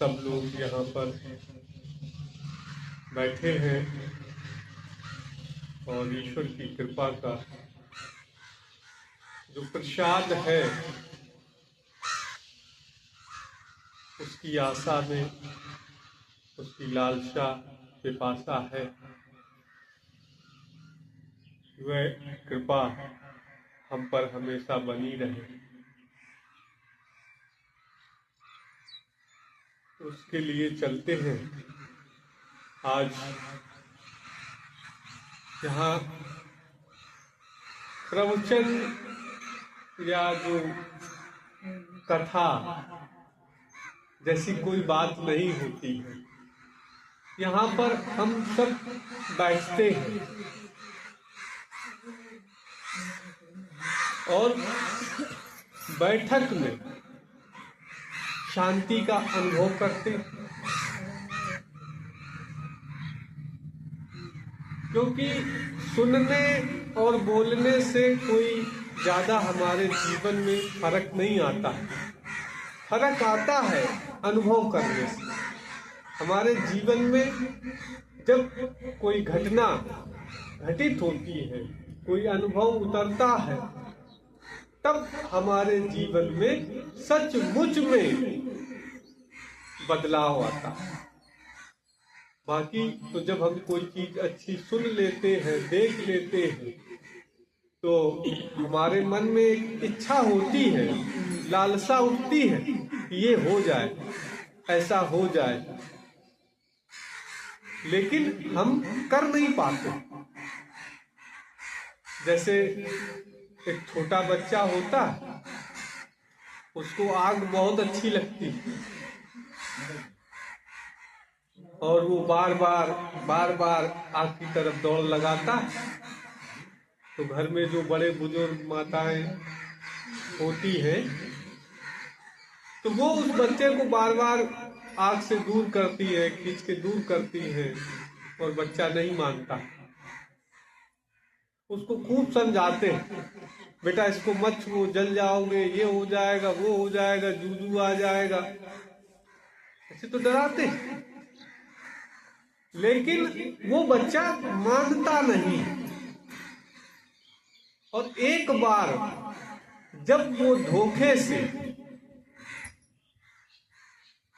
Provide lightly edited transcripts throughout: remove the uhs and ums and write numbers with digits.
सब लोग यहाँ पर बैठे हैं और ईश्वर की कृपा का जो प्रसाद है उसकी आशा में, उसकी लालसा पिपासा है। वह कृपा हम पर हमेशा बनी रहे, उसके लिए चलते हैं। आज यहाँ प्रवचन या जो कथा जैसी कोई बात नहीं होती है। यहाँ पर हम सब बैठते हैं और बैठक में शांति का अनुभव करते हैं, क्योंकि सुनने और बोलने से कोई ज्यादा हमारे जीवन में फर्क नहीं आता है। फर्क आता है अनुभव करने से। हमारे जीवन में जब कोई घटना घटित होती है, कोई अनुभव उतरता है, तब हमारे जीवन में सचमुच में बदलाव आता है। बाकी तो जब हम कोई चीज अच्छी सुन लेते हैं, देख लेते हैं, तो हमारे मन में एक इच्छा होती है, लालसा उठती है कि ये हो जाए, ऐसा हो जाए, लेकिन हम कर नहीं पाते। जैसे एक छोटा बच्चा होता है, उसको आग बहुत अच्छी लगती है और वो बार बार आग की तरफ दौड़ लगाता है। तो घर में जो बड़े बुजुर्ग माताएं होती हैं, तो वो उस बच्चे को बार बार आग से दूर करती है, खींच के दूर करती है, और बच्चा नहीं मानता। उसको खूब समझाते हैं, बेटा इसको मत छुओ, जल जाओगे, ये हो जाएगा, वो हो जाएगा, जूजू आ जाएगा, ऐसे तो डराते हैं। लेकिन वो बच्चा मानता नहीं। और एक बार जब वो धोखे से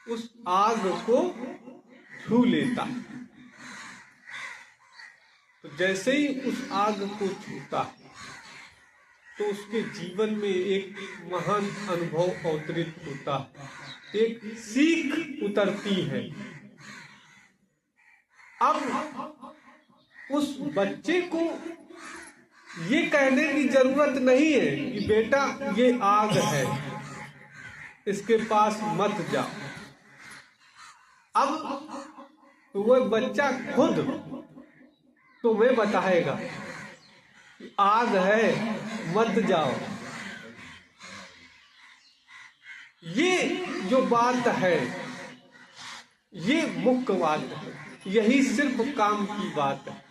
उस आग को छू लेता, तो जैसे ही उस आग को छूता है, तो उसके जीवन में एक महान अनुभव अवतरित होता है, एक सीख उतरती है। अब उस बच्चे को ये कहने की जरूरत नहीं है कि बेटा ये आग है, इसके पास मत जाओ। अब वह बच्चा खुद तुम्हें बताएगा कि आग है, मत जाओ। ये जो बात है, ये मुख्य बात है, यही सिर्फ काम की बात है।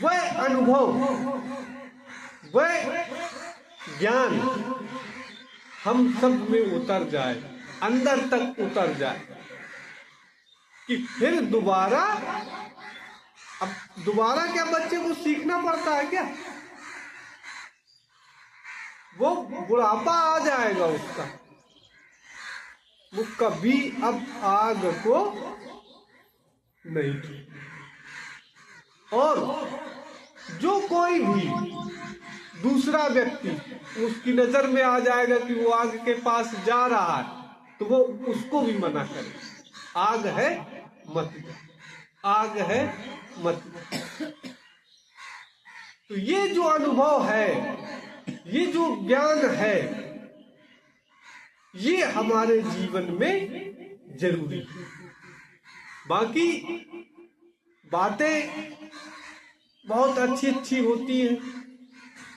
वह अनुभव, वह ज्ञान हम सब में उतर जाए, अंदर तक उतर जाए, कि फिर दोबारा, अब दोबारा क्या बच्चे को सीखना पड़ता है क्या? वो बुढ़ापा आ जाएगा उसका, वो कभी अब आग को नहीं छू। और जो कोई भी दूसरा व्यक्ति उसकी नजर में आ जाएगा कि वो आग के पास जा रहा है, तो वो उसको भी मना करे, आग है मत, आग है मत। तो ये जो अनुभव है, ये जो ज्ञान है, ये हमारे जीवन में जरूरी है। बाकी बातें बहुत अच्छी अच्छी होती हैं,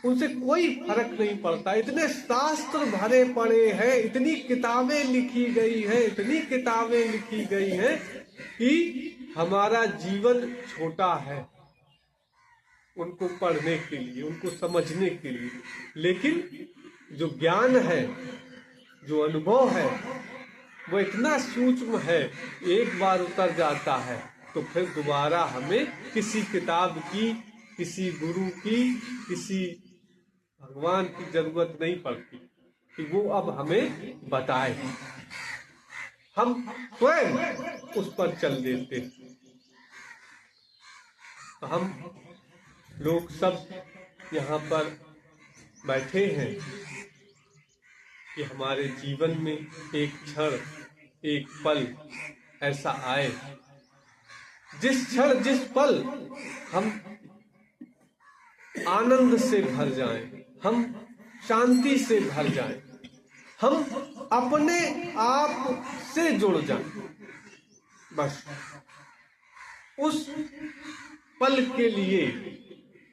उनसे कोई फर्क नहीं पड़ता। इतने शास्त्र भरे पड़े हैं, इतनी किताबें लिखी गई हैं, इतनी किताबें लिखी गई हैं कि हमारा जीवन छोटा है उनको पढ़ने के लिए, उनको समझने के लिए। लेकिन जो ज्ञान है, जो अनुभव है, वो इतना सूक्ष्म है, एक बार उतर जाता है तो फिर दोबारा हमें किसी किताब की, किसी गुरु की, किसी भगवान की जरूरत नहीं पड़ती कि वो अब हमें बताए। हम स्वयं उस पर चल देते। तो हम लोग सब यहाँ पर बैठे हैं कि हमारे जीवन में एक क्षण, एक पल ऐसा आए, जिस क्षण, जिस पल हम आनंद से भर जाएं, हम शांति से भर जाएं, हम अपने आप से जुड़ जाएं। बस उस पल के लिए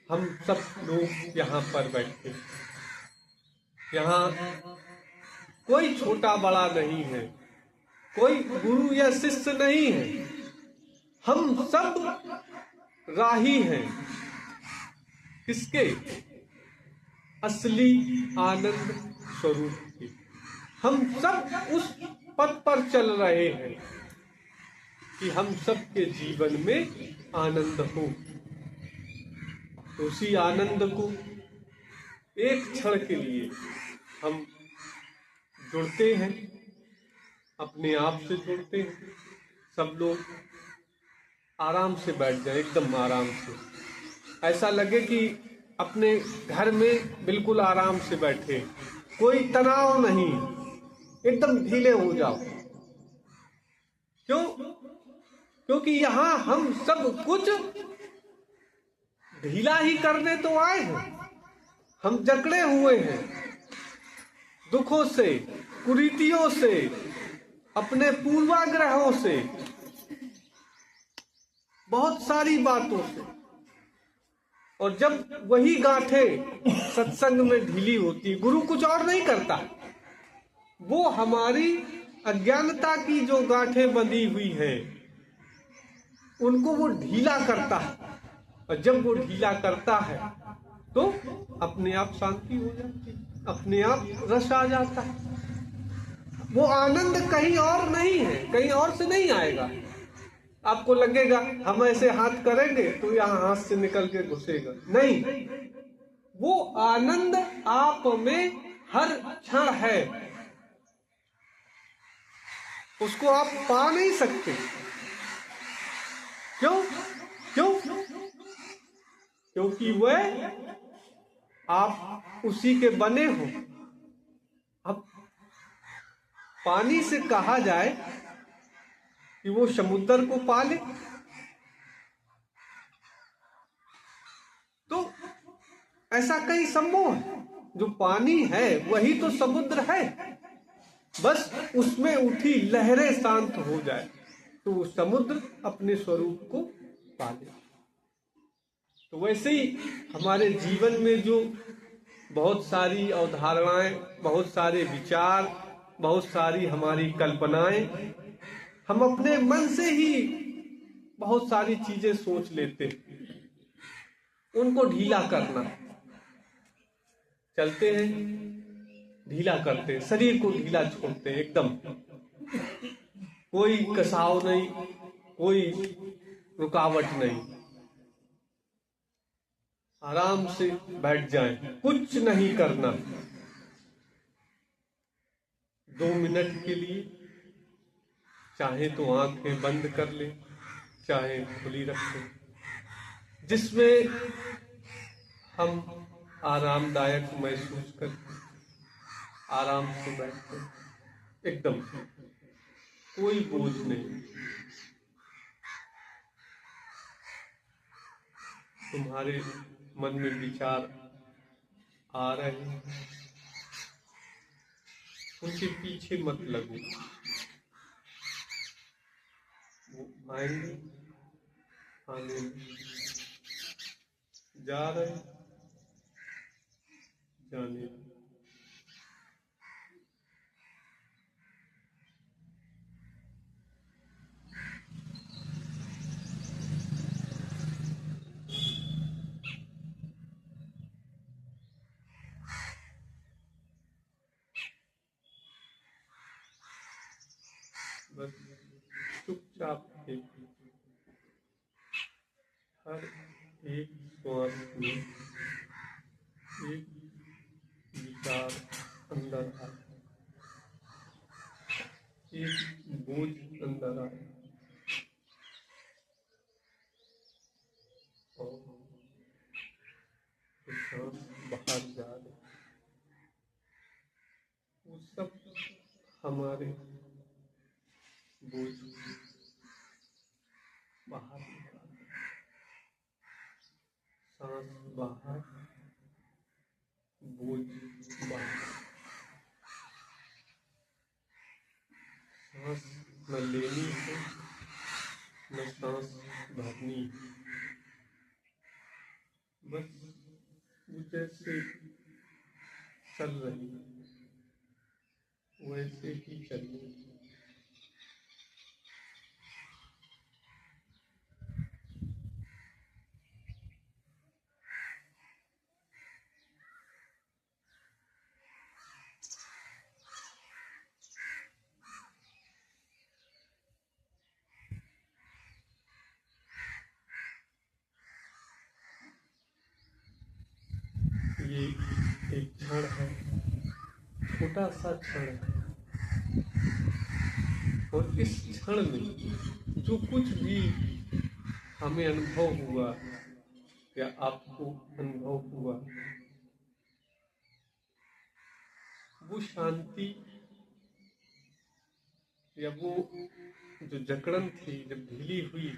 हम सब लोग यहाँ पर बैठे। यहाँ कोई छोटा बड़ा नहीं है, कोई गुरु या शिष्य नहीं है, हम सब राही हैं। किसके? असली आनंद स्वरूप के। हम सब उस पथ पर चल रहे हैं कि हम सबके जीवन में आनंद हो। उसी आनंद को एक क्षण के लिए हम जुड़ते हैं, अपने आप से जुड़ते हैं। सब लोग आराम से बैठ जाए, एकदम आराम से, ऐसा लगे कि अपने घर में बिल्कुल आराम से बैठे, कोई तनाव नहीं, एकदम ढीले हो जाओ। क्यों? क्योंकि यहाँ हम सब कुछ ढीला ही करने तो आए हैं। हम जकड़े हुए हैं दुखों से, कुरीतियों से, अपने पूर्वाग्रहों से, बहुत सारी बातों से। और जब वही गांठें सत्संग में ढीली होती, गुरु कुछ और नहीं करता, वो हमारी अज्ञानता की जो गांठें बंधी हुई हैं उनको वो ढीला करता है। और जब वो ढीला करता है तो अपने आप शांति हो जाती है, अपने आप रस आ जाता है। वो आनंद कहीं और नहीं है, कहीं और से नहीं आएगा। आपको लगेगा हम ऐसे हाथ करेंगे तो यहाँ हाथ से निकल के घुसेगा, नहीं, वो आनंद आप में हर क्षण है, उसको आप पा नहीं सकते। क्यों? क्यों? क्योंकि वह आप उसी के बने हो। अब पानी से कहा जाए कि वो समुद्र को पाले, तो ऐसा कहीं संभव है? जो पानी है वही तो समुद्र है, बस उसमें उठी लहरें शांत हो जाए तो वो समुद्र अपने स्वरूप को पाले। तो वैसे ही हमारे जीवन में जो बहुत सारी अवधारणाएं, बहुत सारे विचार, बहुत सारी हमारी कल्पनाएं, हम अपने मन से ही बहुत सारी चीजें सोच लेते हैं। उनको ढीला करना, चलते हैं ढीला करते हैं, शरीर को ढीला छोड़ते हैं, एकदम कोई कसाव नहीं, कोई रुकावट नहीं, आराम से बैठ जाएं, कुछ नहीं करना। 2 मिनट के लिए चाहे तो आंखें बंद कर ले, चाहे खुली रखें, जिसमें हम आरामदायक महसूस करते, आराम से बैठते, एकदम कोई बोझ नहीं। तुम्हारे मन में विचार आ रहे हैं, उनके पीछे मत लगो, वो आएंगे, आने जा रहे, जाने। बस चुपचाप देखिए, हर एक श्वास में एक विचार अंदर आए, एक बोझ अंदर आए और सांस बाहर जा रही, वो सब हमारे बोझ बाहर निकाल, सांस बाहर, बोझ बाहर। सांस न लेनी है न सांस भरनी है, बस वो जैसे चल रही वैसे ही चलनी। ये एक क्षण है, छोटा सा क्षण है, और इस क्षण में जो कुछ भी हमें अनुभव हुआ या आपको अनुभव हुआ, वो शांति या वो जो जकड़न थी जब ढीली हुई,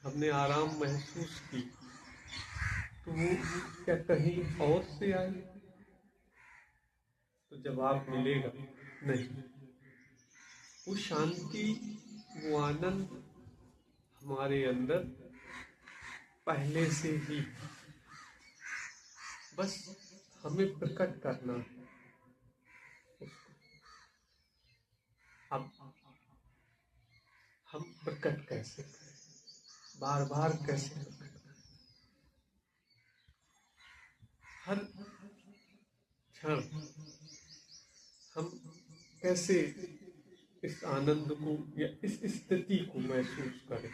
हमने आराम महसूस की, तो वो क्या कहीं और से आई? तो जवाब मिलेगा नहीं। वो शांति, वो आनंद हमारे अंदर पहले से ही, बस हमें प्रकट करना है उसको। अब हम प्रकट कैसे करें, बार बार कैसे प्रकट करें? हर क्षण हम कैसे इस आनंद को या इस स्थिति को महसूस करें,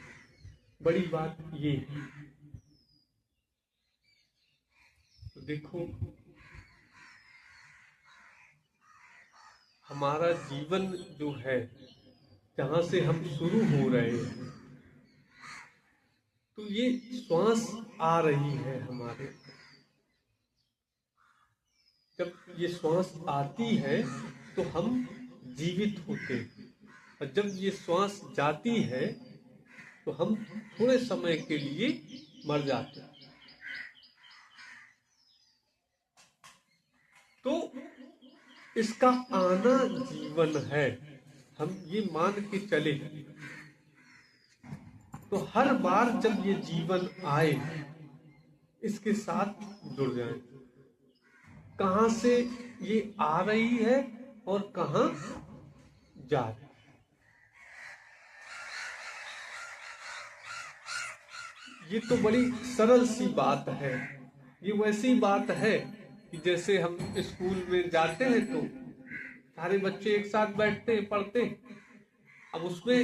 बड़ी बात ये है। तो देखो, हमारा जीवन जो है, जहां से हम शुरू हो रहे हैं, तो ये श्वास आ रही है हमारे। जब ये श्वास आती है तो हम जीवित होते हैं, और जब ये श्वास जाती है तो हम थोड़े समय के लिए मर जाते हैं। तो इसका आना जीवन है, हम ये मान के चले। तो हर बार जब ये जीवन आए, इसके साथ जुड़ जाए, कहां से ये आ रही है और कहां जा रही है। ये तो बड़ी सरल सी बात है। ये वैसी बात है कि जैसे हम स्कूल में जाते हैं तो सारे बच्चे एक साथ बैठते हैं, पढ़ते हैं। अब उसमें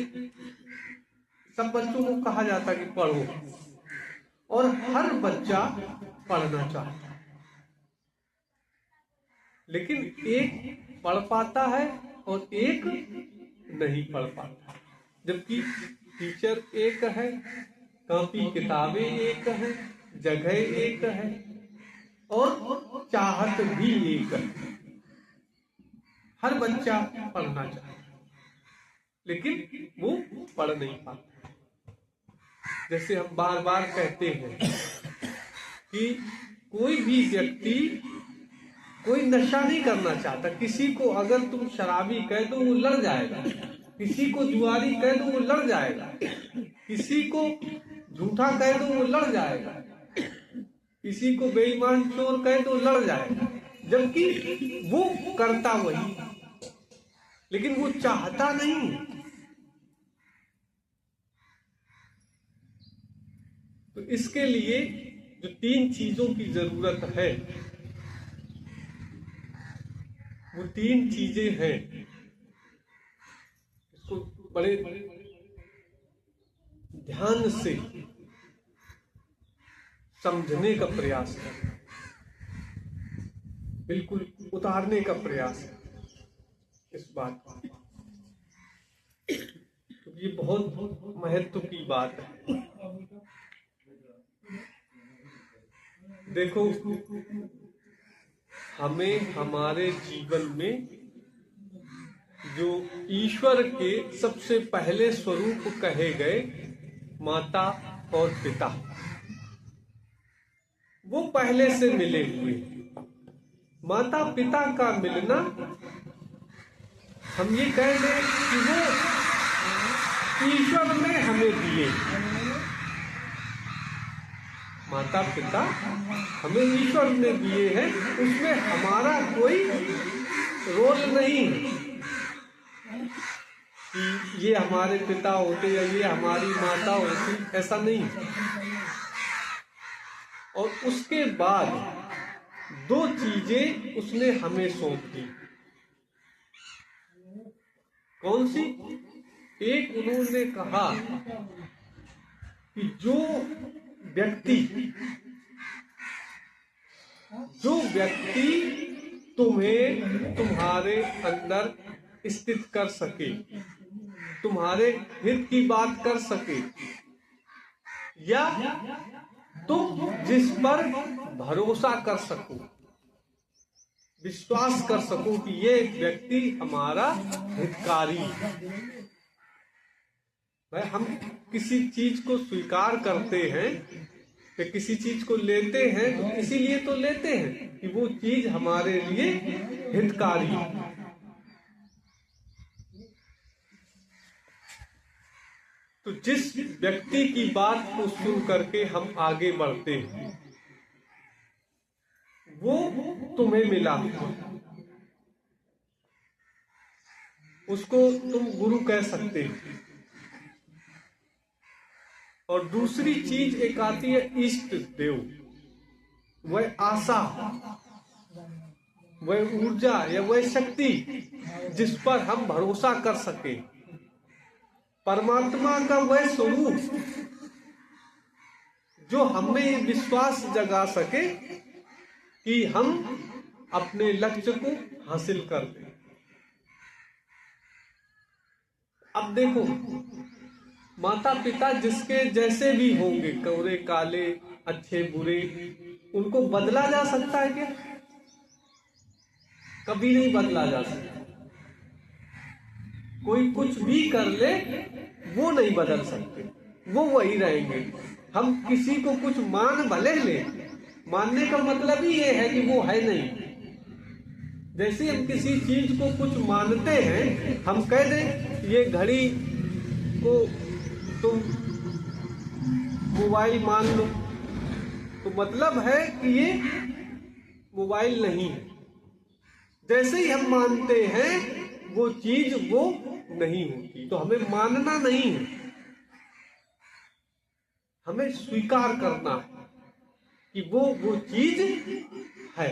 सब बच्चों को कहा जाता है कि पढ़ो, और हर बच्चा पढ़ना चाहता है, लेकिन एक पढ़ पाता है और एक नहीं पढ़ पाता। जबकि टीचर एक है, कॉपी किताबें एक है, जगह एक है, और चाहत भी एक है। हर बच्चा पढ़ना चाहता है, लेकिन वो पढ़ नहीं पाता। जैसे हम बार बार कहते हैं कि कोई भी व्यक्ति कोई नशा नहीं करना चाहता। किसी को अगर तुम शराबी कह दो वो लड़ जाएगा, किसी को जुआरी कह दो वो लड़ जाएगा, किसी को झूठा कह दो वो लड़ जाएगा, किसी को बेईमान चोर कह दो लड़ जाएगा, जबकि वो करता वही, लेकिन वो चाहता नहीं। तो इसके लिए जो 3 चीजों की जरूरत है, वो 3 चीजें हैं। इसको बड़े ध्यान से समझने का प्रयास करें, बिल्कुल उतारने का प्रयास करें इस बात को। तो ये बहुत महत्व की बात है। देखो, हमें हमारे जीवन में जो ईश्वर के सबसे पहले स्वरूप कहे गए माता और पिता, वो पहले से मिले हुए। माता पिता का मिलना, हम ये कह दें कि वो ईश्वर ने हमें दिए। माता पिता हमें ईश्वर ने दिए हैं, उसमें हमारा कोई रोल नहीं है कि ये हमारे पिता होते या ये हमारी माता होती, ऐसा नहीं। और उसके बाद दो चीजें उसने हमें सौंप दी। कौन सी? एक, उन्होंने कहा कि जो व्यक्ति तुम्हें तुम्हारे अंदर स्थित कर सके, तुम्हारे हित की बात कर सके, या तुम जिस पर भरोसा कर सको, विश्वास कर सको कि ये व्यक्ति हमारा हितकारी है। भाई, हम किसी चीज को स्वीकार करते हैं या किसी चीज को लेते हैं तो इसीलिए तो लेते हैं कि वो चीज हमारे लिए हितकारी है। तो जिस व्यक्ति की बात को सुन करके हम आगे बढ़ते हैं, वो तुम्हें मिला, उसको तुम गुरु कह सकते हो। और दूसरी चीज एक आती है इष्ट देव, वह आशा, वह ऊर्जा या वह शक्ति जिस पर हम भरोसा कर सके, परमात्मा का वह स्वरूप जो हमें विश्वास जगा सके कि हम अपने लक्ष्य को हासिल कर लें। अब देखो, माता पिता जिसके जैसे भी होंगे, कौरे काले, अच्छे बुरे, उनको बदला जा सकता है क्या? कभी नहीं बदला जा सकता। कोई कुछ भी कर ले, वो नहीं बदल सकते, वो वही रहेंगे। हम किसी को कुछ मान भले ले, मानने का मतलब ही ये है कि वो है नहीं। जैसे हम किसी चीज को कुछ मानते हैं, हम कह दें ये घड़ी को तुम मोबाइल मान लो, तो मतलब है कि ये मोबाइल नहीं है। जैसे ही हम मानते हैं वो चीज वो नहीं होती। तो हमें मानना नहीं है, हमें स्वीकार करना है कि वो चीज है।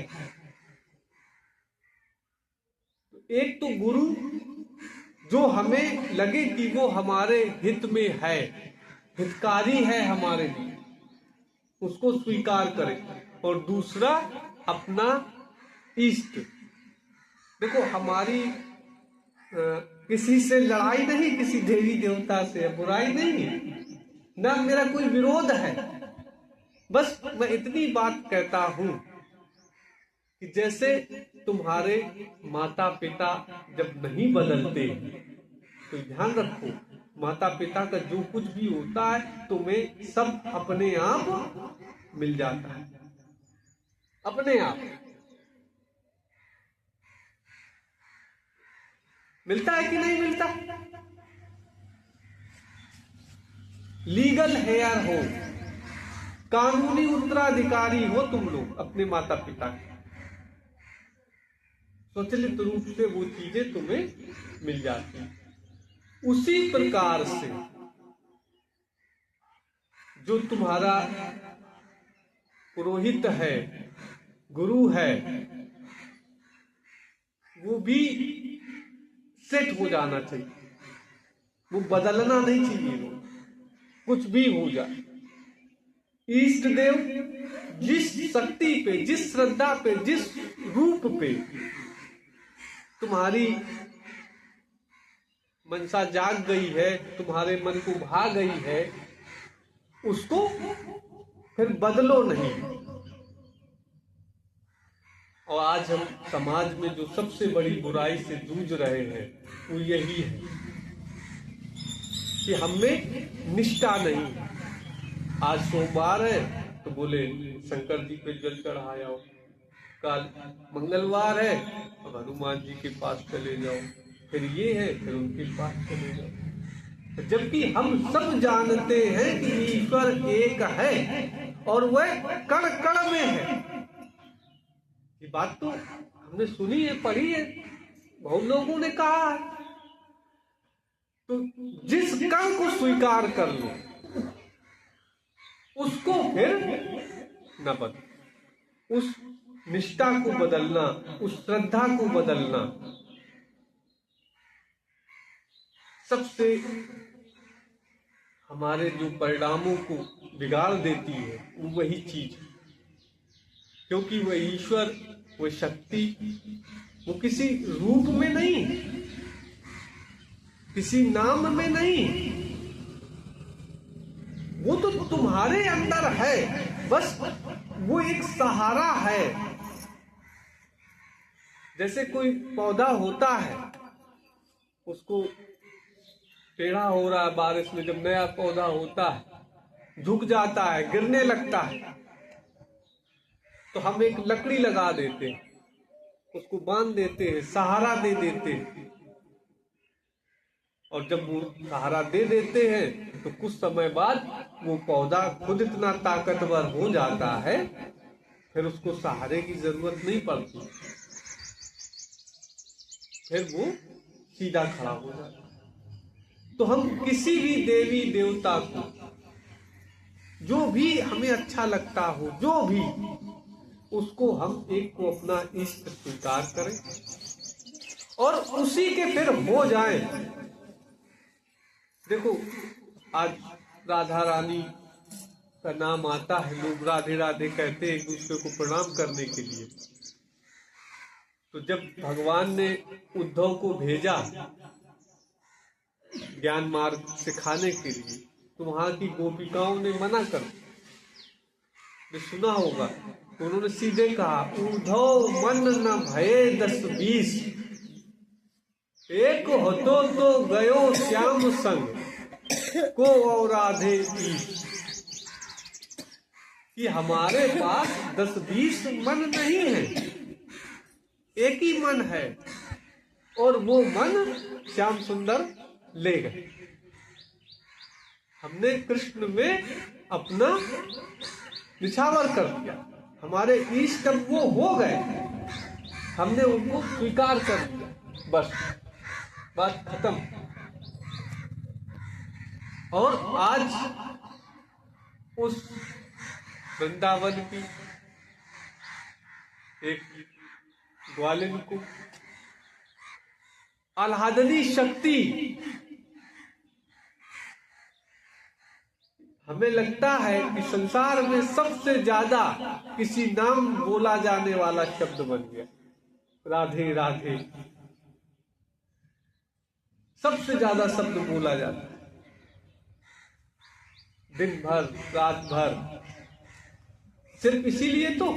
एक तो गुरु जो हमें लगे कि वो हमारे हित में है, हितकारी है हमारे लिए, उसको स्वीकार करें। और दूसरा अपना इष्ट। देखो, हमारी किसी से लड़ाई नहीं, किसी देवी देवता से बुराई नहीं, ना मेरा कोई विरोध है। बस मैं इतनी बात कहता हूं कि जैसे तुम्हारे माता पिता जब नहीं बदलते, तो ध्यान रखो, माता पिता का जो कुछ भी होता है तुम्हें सब अपने आप मिल जाता है, अपने आप मिलता है कि नहीं मिलता? लीगल हेयर हो, कानूनी उत्तराधिकारी हो तुम लोग अपने माता पिता के, स्वचालित रूप से वो चीजें तुम्हें मिल जाती हैं। उसी प्रकार से जो तुम्हारा पुरोहित है, गुरु है, वो भी सेट हो जाना चाहिए, वो बदलना नहीं चाहिए, कुछ भी हो जाए। इष्ट देव जिस शक्ति पे, जिस श्रद्धा पे, जिस रूप पे तुम्हारी मनसा जाग गई है, तुम्हारे मन को भा गई है, उसको फिर बदलो नहीं। और आज हम समाज में जो सबसे बड़ी बुराई से जूझ रहे हैं वो यही है कि हमें निष्ठा नहीं। आज सोमवार है तो बोले शंकर जी पे जल चढ़ाओ, कल मंगलवार है अब हनुमान जी के पास चले जाओ, फिर ये है फिर उनके पास चले जाओ। जबकि हम सब जानते हैं कि ईश्वर एक है और वह कण कण में है। ये बात तो हमने सुनी है, पढ़ी है, बहुत लोगों ने कहा है। तो जिस कण को स्वीकार कर लो उसको फिर न बदलो, उस निष्ठा को बदलना, उस श्रद्धा को बदलना सबसे हमारे जो परिणामों को बिगाड़ देती है वो वही चीज है। क्योंकि वह ईश्वर, वह शक्ति, वो किसी रूप में नहीं, किसी नाम में नहीं, वो तो तुम्हारे अंदर है। बस वो एक सहारा है। जैसे कोई पौधा होता है, उसको टेढ़ा हो रहा है बारिश में, जब नया पौधा होता है झुक जाता है, गिरने लगता है, तो हम एक लकड़ी लगा देते हैं, उसको बांध देते हैं, सहारा दे देते हैं। और जब वो सहारा दे देते हैं तो कुछ समय बाद वो पौधा खुद इतना ताकतवर हो जाता है, फिर उसको सहारे की जरूरत नहीं पड़ती, फिर वो सीधा खड़ा हो जाता है। तो हम किसी भी देवी देवता को, जो भी हमें अच्छा लगता हो, जो भी, उसको हम एक को अपना इष्ट स्वीकार करें और उसी के फिर हो जाएं। देखो आज राधा रानी का नाम आता है, लोग राधे राधे कहते हैं एक दूसरे को प्रणाम करने के लिए। तो जब भगवान ने उद्धव को भेजा ज्ञान मार्ग सिखाने के लिए, तो वहां की गोपिकाओं ने मना कर, सुना होगा, उन्होंने सीधे कहा उद्धव मन न भये 10-20, एक होतो तो गयो श्याम संग को और राधे ईश। कि हमारे पास 10-20 मन नहीं है, एक ही मन है, और वो मन श्याम सुंदर ले गए। हमने कृष्ण में अपना निछावर कर दिया, हमारे इष्ट वो हो गए, हमने उनको स्वीकार कर दिया, बस बात खत्म। और आज उस वृंदावन की एक ग्वालिन को आह्लादनी शक्ति, हमें लगता है कि संसार में सबसे ज्यादा किसी नाम बोला जाने वाला शब्द बन गया, राधे राधे। सबसे ज्यादा शब्द बोला जाता है, दिन भर रात भर, सिर्फ इसीलिए तो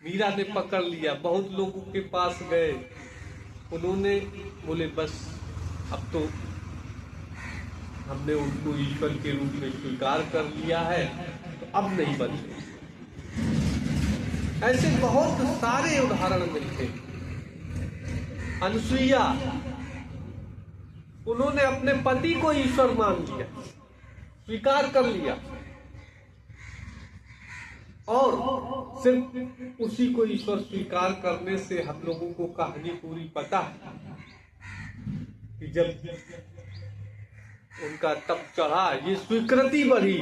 मीरा ने पकड़ लिया। बहुत लोगों के पास गए, उन्होंने बोले बस अब तो हमने उनको ईश्वर के रूप में स्वीकार कर लिया है, तो अब नहीं बदले। ऐसे बहुत सारे उदाहरण मिलते। अनुसुईया, उन्होंने अपने पति को ईश्वर मान लिया, स्वीकार कर लिया, और सिर्फ उसी को ईश्वर स्वीकार करने से हम लोगों को कहानी पूरी पता है कि जब उनका तप चढ़ा, ये स्वीकृति बढ़ी,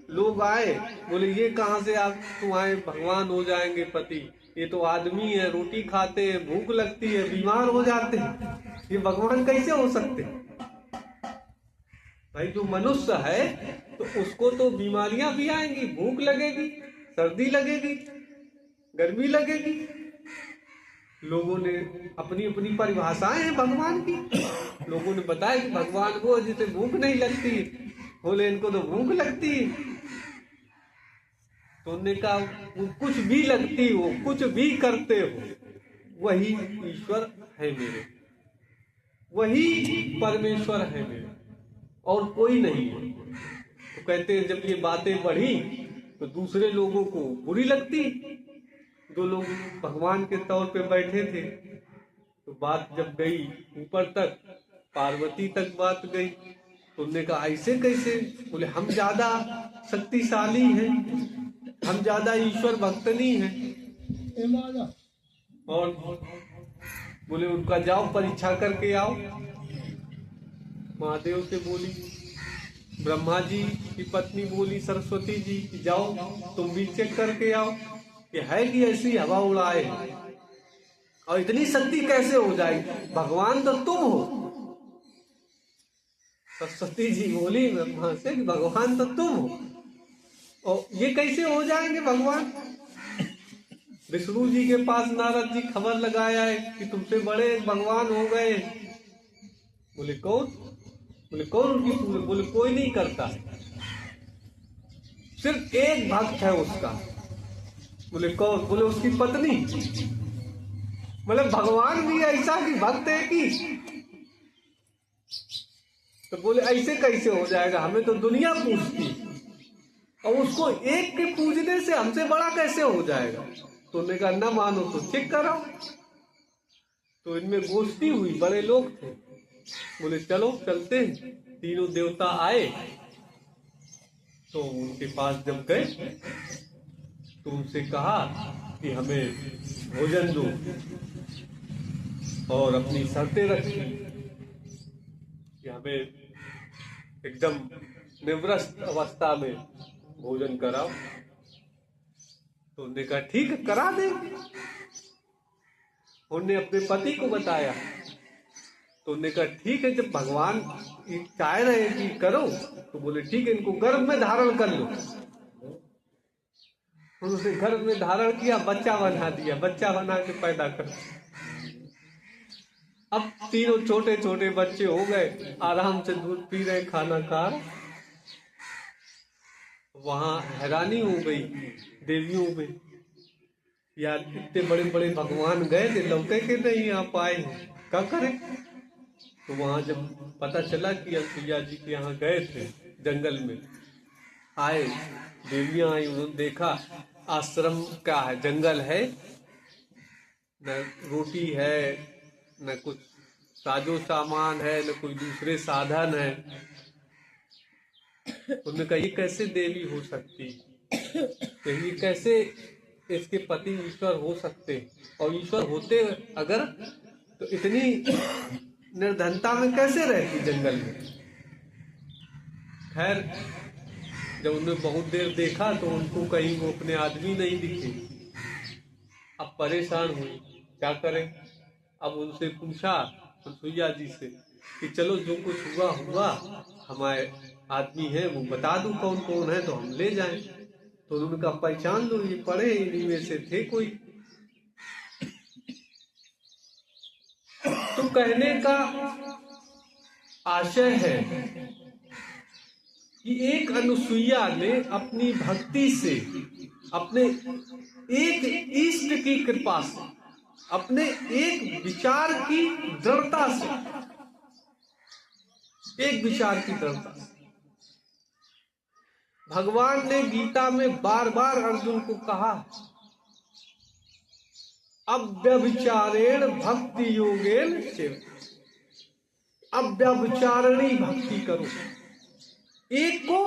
लोग आए, बोले ये कहां से आप तुम्हारे भगवान हो जाएंगे पति, ये तो आदमी है, रोटी खाते हैं, भूख लगती है, बीमार हो जाते हैं, ये भगवान कैसे हो सकते? भाई जो मनुष्य है तो उसको तो बीमारियां भी आएंगी, भूख लगेगी, सर्दी लगेगी, गर्मी लगेगी। लोगों ने अपनी अपनी परिभाषाएं हैं भगवान की। लोगों ने बताया कि भगवान को जिसे भूख नहीं लगती, बोले इनको तो भूख लगती है। तो उन्होंने कहा कुछ भी लगती हो, कुछ भी करते हो, वही ईश्वर है मेरे, वही परमेश्वर है मेरे, और कोई नहीं है। तो कहते हैं जब ये बातें बढ़ी तो दूसरे लोगों को बुरी लगती। जो लोग भगवान के तौर पे बैठे थे, तो बात जब गई ऊपर तक, पार्वती तक बात गई, तो उन्होंने कहा ऐसे कैसे? बोले हम ज्यादा शक्तिशाली हैं, हम ज्यादा ईश्वर भक्तनी हैं। और बोले उनका जाओ परीक्षा करके आओ। महादेव से बोली, ब्रह्मा जी की पत्नी बोली सरस्वती जी कि जाओ तुम भी चेक करके आओ कि है कि ऐसी हवा उड़ाए, और इतनी शक्ति कैसे हो जाएगी? भगवान तो तुम हो। सरस्वती जी बोली ब्रह्मा से कि भगवान तो तुम हो, और ये कैसे हो जाएंगे भगवान? विष्णु जी के पास नारद जी खबर लगाया है कि तुमसे बड़े भगवान हो गए। बोले कौन? बोले कौन उनकी पूजा? बोले कोई नहीं करता, सिर्फ एक भक्त है उसका। बोले कौन? बोले उसकी पत्नी। मतलब भगवान भी ऐसा कि भक्त है कि? तो बोले ऐसे कैसे हो जाएगा? हमें तो दुनिया पूजती, और उसको एक के पूजने से हमसे बड़ा कैसे हो जाएगा? तो उन्होंने कहा ना मानो तो चेक कराओ। तो इनमें गोष्ठी हुई, बड़े लोग थे। बोले चलो चलते हैं। तीनों देवता आए, तो उनके पास जब गए तो उनसे कहा कि हमें भोजन दो, और अपनी शर्तें रखी कि हमें एकदम निवृत्त अवस्था में भोजन कराओ। तो उन्होंने कहा ठीक है करा देंगे। उन्होंने अपने पति को बताया, तो उन्होंने कहा ठीक है, जब भगवान चाह रहे हैं कि करो, तो बोले ठीक है इनको गर्भ में धारण कर लो। उन्होंने गर्भ में धारण किया, बच्चा बना दिया, बच्चा बना के पैदा कर। अब तीनों छोटे छोटे बच्चे हो गए, आराम से दूध पी रहे, खाना खा रहे। वहां हैरानी हो गई देवियों में, यार इतने बड़े बड़े भगवान गए थे, लौटे के नहीं आ पाए, क्या करें? तो वहां जब पता चला कि अनसुईया जी के यहाँ गए थे, जंगल में आए, देवियां आई, उन्होंने देखा आश्रम क्या है, जंगल है, न रोटी है, न कुछ साजो सामान है, न कोई दूसरे साधन है। उन्होंने कहा ये कैसे देवी हो सकती, ये कैसे इसके पति ईश्वर हो सकते, और ईश्वर होते अगर तो इतनी निर्धनता में कैसे रहती जंगल में? खैर जब उन्होंने बहुत देर देखा तो उनको कहीं वो अपने आदमी नहीं दिखे। अब परेशान हुई, क्या करें? अब उनसे पूछा अनसुईया जी से कि चलो जो कुछ हुआ हुआ, हमारे आदमी है वो बता दो कौन कौन है तो हम ले जाएं। तो उन्होंने कहा पहचान लो, ये पढ़े इन्हीं में से थे कोई। तो कहने का आशय है कि एक अनुसुईया ने अपनी भक्ति से, अपने एक इष्ट की कृपा से, अपने एक विचार की दृढ़ता से, एक विचार की दृढ़ता से, भगवान ने गीता में बार बार अर्जुन को कहा अव्यभिचारेण भक्ति योगेन सेव, अव्यभिचारणी भक्ति करो। एक को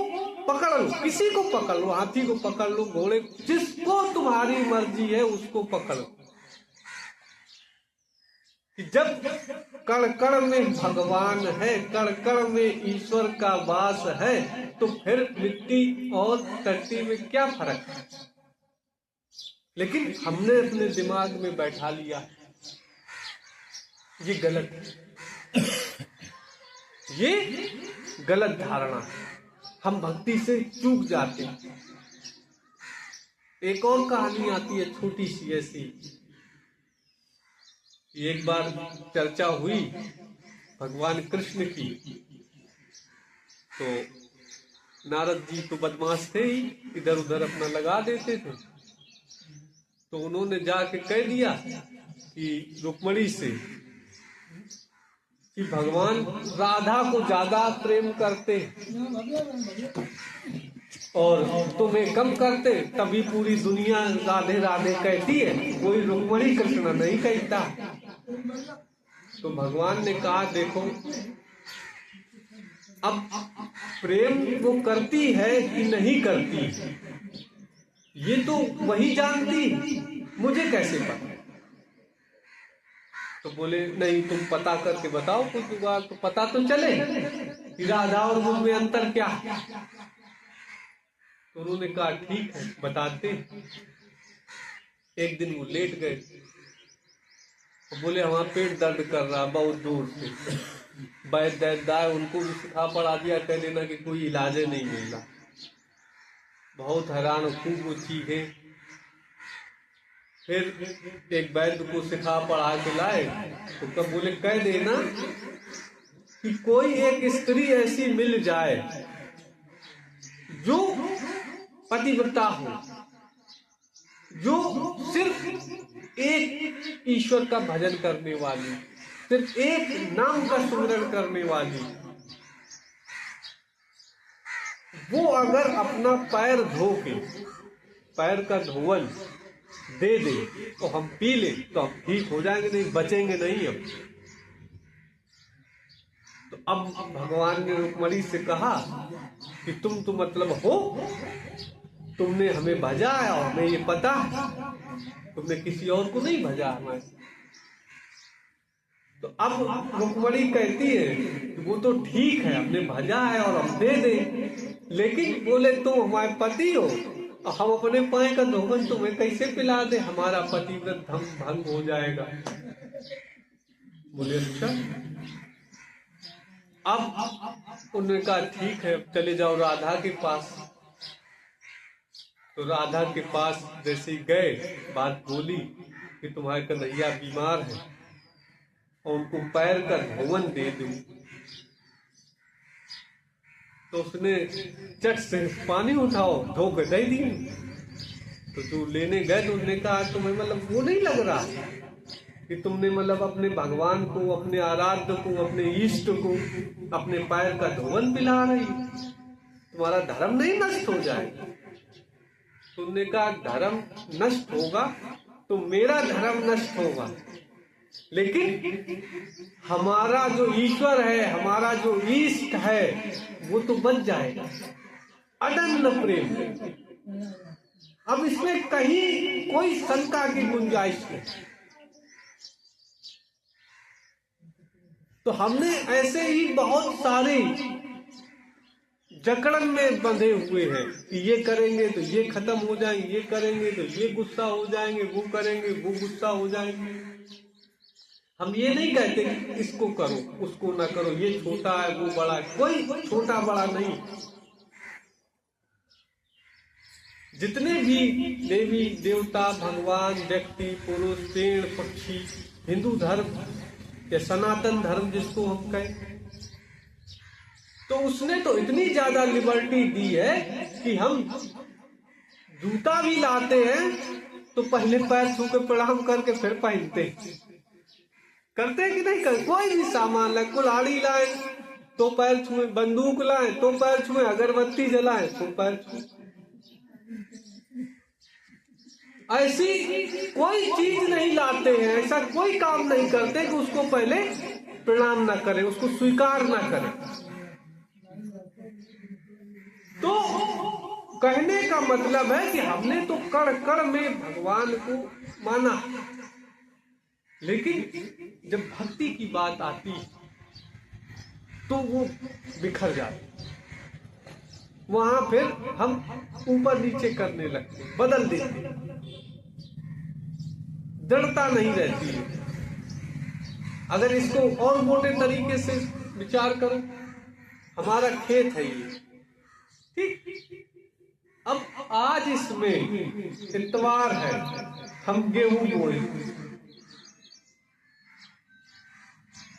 पकड़ लो, किसी को पकड़ लो, हाथी को पकड़ लो, घोड़े, जिसको तुम्हारी मर्जी है उसको पकड़ो। कि जब कण कण में भगवान है, कण कण में ईश्वर का वास है, तो फिर मिट्टी और धरती में क्या फर्क है? लेकिन हमने अपने दिमाग में बैठा लिया ये गलत है, ये गलत धारणा, हम भक्ति से चूक जाते हैं। एक और कहानी आती है छोटी सी ऐसी। एक बार चर्चा हुई भगवान कृष्ण की, तो नारद जी तो बदमाश थे ही, इधर उधर अपना लगा देते थे। तो उन्होंने जाके कह दिया कि रुक्मणी से कि भगवान राधा को ज्यादा प्रेम करते और तुम्हें कम करते, तभी पूरी दुनिया राधे राधे कहती है, कोई रुक्मणी कृष्ण नहीं कहता। तो भगवान ने कहा देखो, अब प्रेम वो करती है कि नहीं करती ये तो वही जानती, मुझे कैसे पता। तो बोले नहीं, तुम पता करके बताओ कुछ जुगाड़, तो पता तो चले कि राधा और मुझ में अंतर क्या। तो उन्होंने कहा ठीक है बताते। एक दिन वो लेट गए, तो बोले हमारा पेट दर्द कर रहा बहुत दूर से, वैद्य आए, उनको भी सिखा पढ़ा दिया, कह देना कि कोई इलाज नहीं मिल रहा। बहुत हैरान, खूब वो चीखे। फिर एक वैद्य को सिखा पढ़ा के लाए, तो कब बोले कह देना कि कोई एक स्त्री ऐसी मिल जाए जो पतिव्रता हो, जो सिर्फ एक ईश्वर का भजन करने वाली, सिर्फ एक नाम का सुमिरन करने वाली, वो अगर अपना पैर धो के, पैर का धोवन दे दे तो हम पी ले तो हम ठीक हो जाएंगे, नहीं बचेंगे नहीं हम। तो अब भगवान ने रुक्मणी से कहा कि तुम तो मतलब हो, तुमने हमें भजा है और हमें ये पता, तुमने किसी और को नहीं भजा हमें। तो अब रुक्मणी कहती है कि वो तो ठीक है, हमने भजा है और हम दे दे, लेकिन बोले तुम हमारे पति हो, हम अपने पाए का धोवन तुम्हें कैसे पिला दे, हमारा पतिव्रत धर्म भंग हो जाएगा। बोले अच्छा। अब उन्होंने कहा ठीक है, चले जाओ राधा के पास। तो राधा के पास जैसे गए, बात बोली कि तुम्हारे कन्हैया बीमार है और उनको पैर का धोवन दे दूं। तो उसने चट से पानी उठाओ, धो के दे दी। तो जो लेने गए तो उसने कहा तुम्हें मतलब वो नहीं लग रहा कि तुमने मतलब अपने भगवान को, अपने आराध्य को, अपने इष्ट को अपने पैर का धोवन पिला रही, तुम्हारा धर्म नहीं नष्ट हो जाए। तुमने कहा धर्म नष्ट होगा तो मेरा धर्म नष्ट होगा, लेकिन हमारा जो ईश्वर है, हमारा जो इष्ट है, वो तो बच जाएगा। अदम्य प्रेम, अब इसमें कहीं कोई शंका की गुंजाइश नहीं। तो हमने ऐसे ही बहुत सारे जकड़न में बंधे हुए हैं कि ये करेंगे तो ये खत्म हो जाएंगे, ये करेंगे तो ये गुस्सा हो जाएंगे, वो करेंगे वो गुस्सा हो जाएंगे। हम ये नहीं कहते कि इसको करो उसको ना करो, ये छोटा है वो बड़ा है, कोई छोटा बड़ा नहीं। जितने भी देवी देवता, भगवान, व्यक्ति, पुरुष, पेड़, पक्षी, हिंदू धर्म या सनातन धर्म जिसको हम कहें, तो उसने तो इतनी ज्यादा लिबर्टी दी है कि हम जूता भी लाते हैं तो पहले पैर छू के प्रणाम करके फिर पहनते। करते हैं कि नहीं करते? कोई भी सामान लाए, कुल्हाड़ी लाए तो पैर छुए, बंदूक लाए तो पैर छुए, अगरबत्ती जलाए तो पैर छुए। ऐसी कोई चीज नहीं लाते हैं, ऐसा कोई काम नहीं करते कि उसको पहले प्रणाम ना करें, उसको स्वीकार ना करें। तो कहने का मतलब है कि हमने तो कण कण में भगवान को माना, लेकिन जब भक्ति की बात आती तो वो बिखर जाती, वहां फिर हम ऊपर नीचे करने लगते, बदल देते। दृढ़ता नहीं रहती है। अगर इसको और मोटे तरीके से विचार करो, हमारा खेत है ये, ठीक, अब आज इसमें इतवार है, हम गेहूं बोए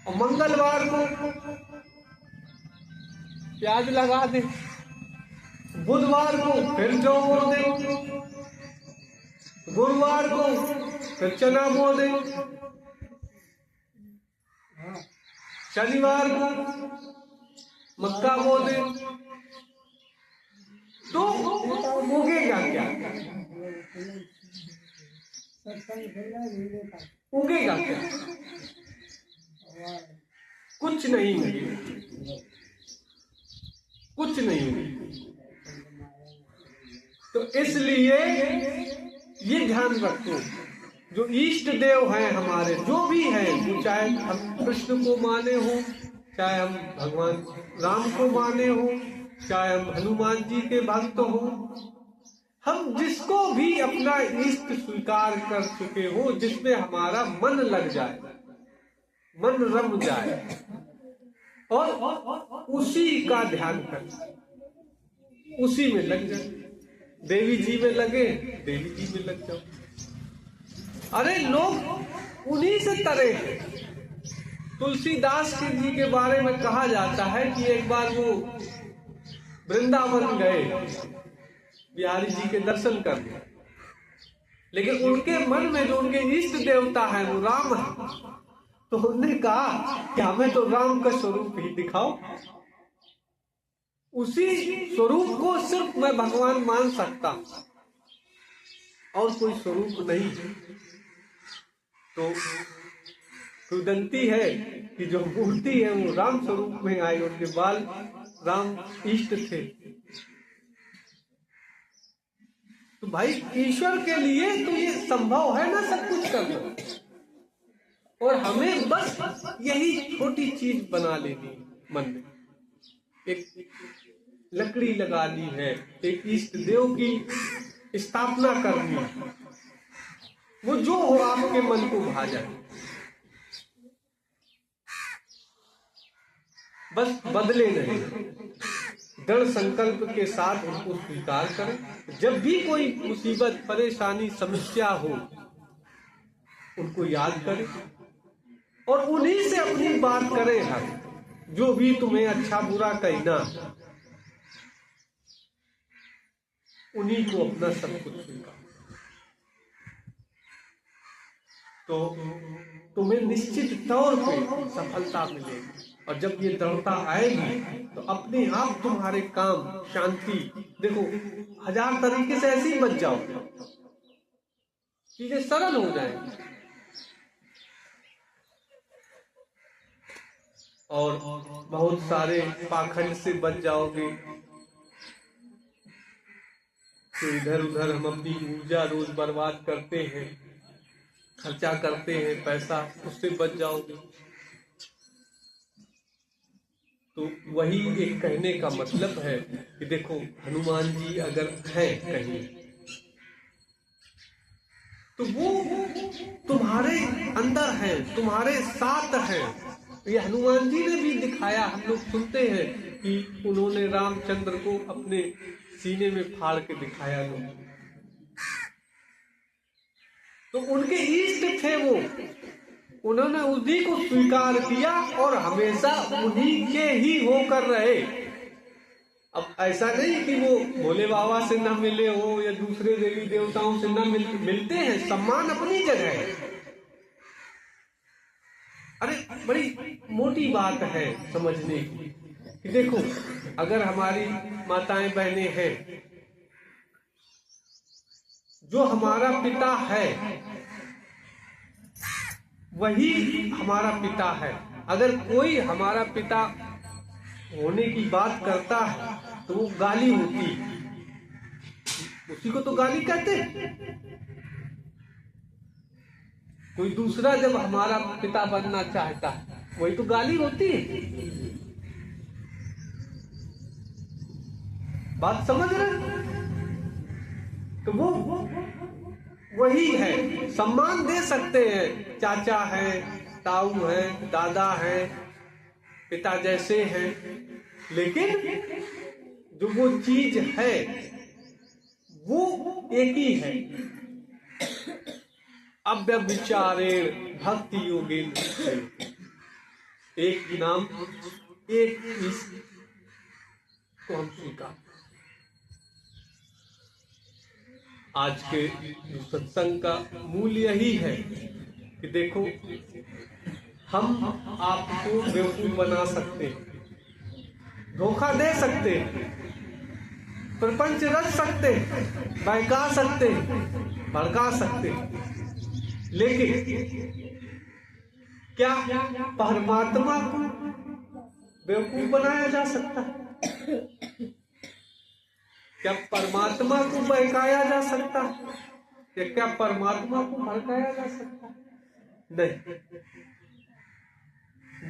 और मंगलवार को प्याज लगा दे, बुधवार को फिर जौ बो दे, गुरुवार को फिर चना बो दे, शनिवार को मक्का बो दे, तो उगेगा क्या? उगेगा क्या? कुछ नहीं उगेगा, कुछ नहीं उगेगा। तो इसलिए ये ध्यान रखो, जो इष्ट देव हैं हमारे, जो भी हैं, वो चाहे हम कृष्ण को माने हो, चाहे हम भगवान राम को माने हो, चाहे हम हनुमान जी के भक्त हो, हम जिसको भी अपना इष्ट स्वीकार कर चुके हो, जिसमें हमारा मन लग जाए, मन रम जाए, और उसी का ध्यान कर, उसी में लग जाए। देवी जी में लगे, देवी जी में लग जाओ। अरे लोग उन्हीं से तरे हैं। तुलसीदास जी के बारे में कहा जाता है कि एक बार वो वृंदावन गए बिहारी जी के दर्शन करने, लेकिन उनके मन में जो उनके इष्ट देवता है वो राम है, तो उन्होंने कहा कि हमें तो राम का स्वरूप ही दिखाओ, उसी स्वरूप को सिर्फ मैं भगवान मान सकता, और कोई स्वरूप नहीं। तो कुदंती है कि जो मूर्ति है वो राम स्वरूप में आई, उनके बाल राम इष्ट थे। तो भाई ईश्वर के लिए तो ये संभव है ना सब कुछ करना, और हमें बस यही छोटी चीज बना लेनी मन में। एक लकड़ी लगा ली है, एक इष्ट देव की स्थापना करनी है, वो जो हो आपके मन को भा जाए, बस बदले नहीं, दृढ़ संकल्प के साथ उनको स्वीकार करें। जब भी कोई मुसीबत, परेशानी, समस्या हो, उनको याद करें और उन्हीं से अपनी बात करें। हर जो भी तुम्हें अच्छा बुरा कहना, उन्हीं को अपना सब कुछ स्वीकार, तो तुम्हें निश्चित तौर पे सफलता मिलेगी। और जब ये दृढ़ता आएगी तो अपने आप तुम्हारे काम, शांति, देखो 1000 तरीके से ऐसे ही बच जाओ, चीजें सरल हो जाएंगी। और बहुत सारे पाखंड से बच जाओगे। तो इधर उधर हम अपनी ऊर्जा रोज बर्बाद करते हैं, खर्चा करते हैं पैसा, उससे बच जाओगे। तो वही एक कहने का मतलब है कि देखो हनुमान जी अगर हैं कहीं, तो वो तुम्हारे अंदर हैं, तुम्हारे साथ हैं। ये हनुमान जी ने भी दिखाया, हम लोग सुनते हैं कि उन्होंने रामचंद्र को अपने सीने में फाड़ के दिखाया लोग, तो उनके इष्ट थे वो, उन्होंने उन्हीं को स्वीकार किया और हमेशा उन्हीं के ही होकर रहे। अब ऐसा नहीं कि वो भोले बाबा से न मिले हो या दूसरे देवी देवताओं से न मिलते हैं, सम्मान अपनी जगह है। अरे बड़ी मोटी बात है समझने की कि देखो अगर हमारी माताएं बहनें हैं, जो हमारा पिता है वही हमारा पिता है। अगर कोई हमारा पिता होने की बात करता है तो वो गाली होती, उसी को तो गाली कहते। कोई दूसरा जब हमारा पिता बनना चाहता है वही तो गाली होती है। बात समझ रहे? तो वो वही है। सम्मान दे सकते हैं, चाचा है, ताऊ है, दादा है, पिता जैसे हैं, लेकिन जो वो चीज है वो एक ही है। अव्यभिचारेण भक्ति योगेन एक नाम एक इस को हम स्वीकार। आज के सत्संग का मूल यही है कि देखो, हम आपको बेवकूफ बना सकते हैं, धोखा दे सकते हैं, प्रपंच रच सकते हैं, बहका सकते हैं, भड़का सकते हैं, लेकिन क्या परमात्मा को बेवकूफ बनाया जा सकता है? क्या परमात्मा को बहकाया जा सकता है? या क्या परमात्मा को भड़काया जा सकता है? नहीं।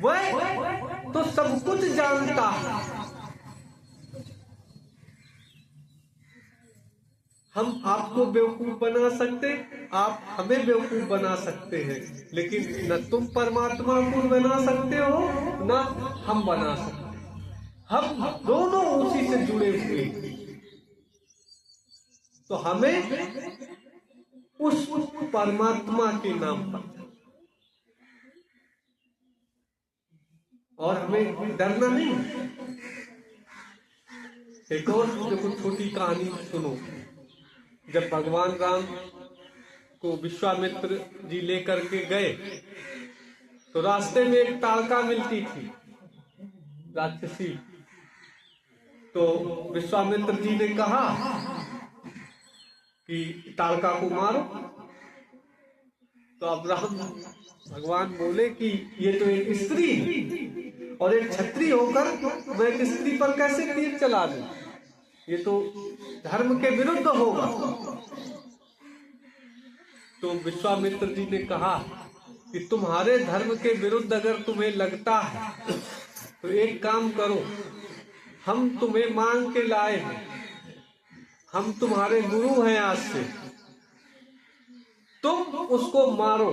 वह तो सब कुछ जानता है। हम आपको बेवकूफ बना सकते, आप हमें बेवकूफ बना सकते हैं, लेकिन न तुम परमात्मा को बना सकते हो न हम बना सकते। हम दोनों उसी से जुड़े हुए, तो हमें उस परमात्मा के नाम पर और हमें डरना नहीं। एक और देखो छोटी कहानी सुनो। जब भगवान राम को विश्वामित्र जी लेकर के गए तो रास्ते में एक ताड़का मिलती थी, राक्षसी। तो विश्वामित्र जी ने कहा कि ताड़का को मारो। तो अब राम भगवान बोले कि ये तो एक स्त्री है और एक क्षत्रिय होकर मैं एक स्त्री पर कैसे तीर चला दूं, ये तो धर्म के विरुद्ध होगा। तो विश्वामित्र जी ने कहा कि तुम्हारे धर्म के विरुद्ध अगर तुम्हें लगता है तो एक काम करो, हम तुम्हें मांग के लाए हैं, हम तुम्हारे गुरु हैं, आज से तुम उसको मारो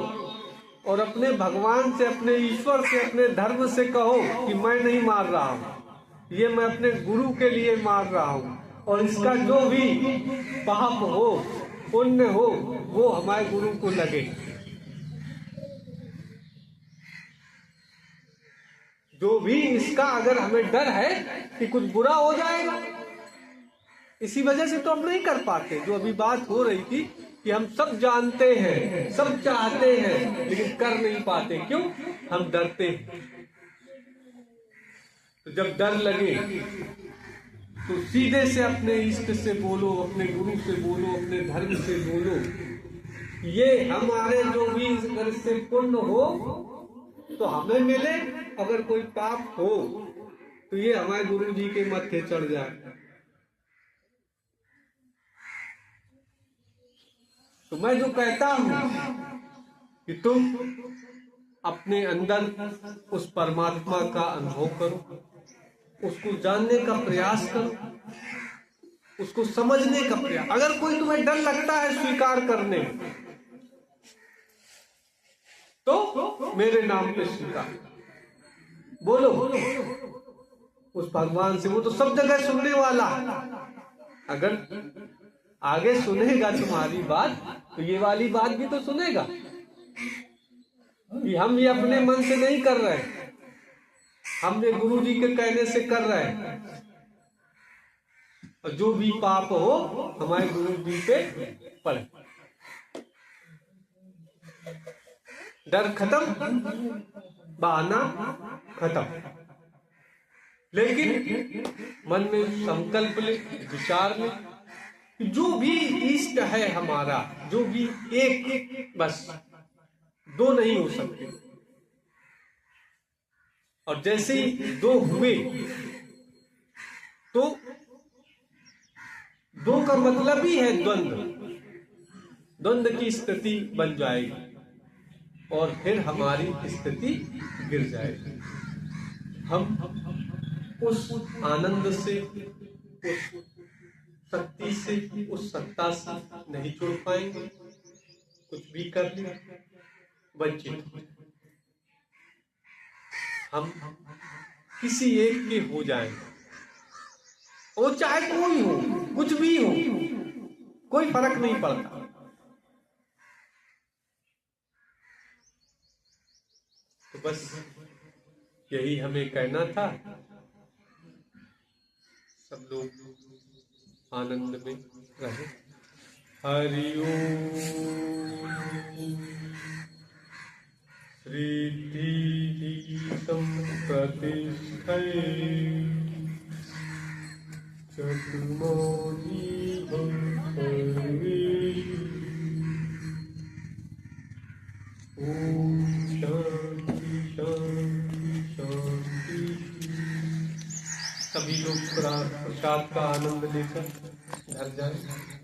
और अपने भगवान से, अपने ईश्वर से, अपने धर्म से कहो कि मैं नहीं मार रहा हूं, ये मैं अपने गुरु के लिए मार रहा हूं, और इसका जो भी पाप हो, पुण्य हो, वो हमारे गुरु को लगे। जो भी इसका अगर हमें डर है कि कुछ बुरा हो जाएगा, इसी वजह से तो हम नहीं कर पाते। जो अभी बात हो रही थी कि हम सब जानते हैं, सब चाहते हैं, लेकिन कर नहीं पाते। क्यों? हम डरते हैं। तो जब डर लगे तो सीधे से अपने इष्ट से बोलो, अपने गुरु से बोलो, अपने धर्म से बोलो, ये हमारे जो भी अगर से पुण्य हो तो हमें मिले, अगर कोई पाप हो तो ये हमारे गुरु जी के मत्थे चढ़ जाए। तो मैं जो कहता हूं कि तुम अपने अंदर उस परमात्मा का अनुभव करो, उसको जानने का प्रयास करो, उसको समझने का प्रयास। अगर कोई तुम्हें डर लगता है स्वीकार करने, तो मेरे नाम पे स्वीकार बोलो उस भगवान से। वो तो सब जगह सुनने वाला। अगर आगे सुनेगा तुम्हारी बात तो ये वाली बात भी तो सुनेगा कि हम ये अपने मन से नहीं कर रहे, हम ये गुरु जी के कहने से कर रहे हैं, और जो भी पाप हो हमारे गुरु जी पे पड़े। डर खत्म, बहाना खत्म। लेकिन मन में संकल्प ले, विचार ले, जो भी इष्ट है हमारा, जो भी एक, बस दो नहीं हो सकते। और जैसे ही दो हुए तो दो का मतलब ही है द्वंद्व। द्वंद्व की स्थिति बन जाएगी और फिर हमारी स्थिति गिर जाएगी। हम उस आनंद से, उस शक्ति से, उस सत्ता से नहीं जुड़ पाएंगे। कुछ भी कर ले, वंचित हो जाए। हम किसी एक के हो जाएं, वो चाहे कोई हो, कुछ भी हो, कोई फर्क नहीं पड़ता। तो बस यही हमें कहना था। सब लोग आनंद में रहे। हरि ओम। श्रीतीर्थं प्रतिष्ठये चतुर्मोहीहं सर्वेषु। ओम शांति शांति शांति। सभी लोग प्रसाद का आनंद लेकर घर जाएं।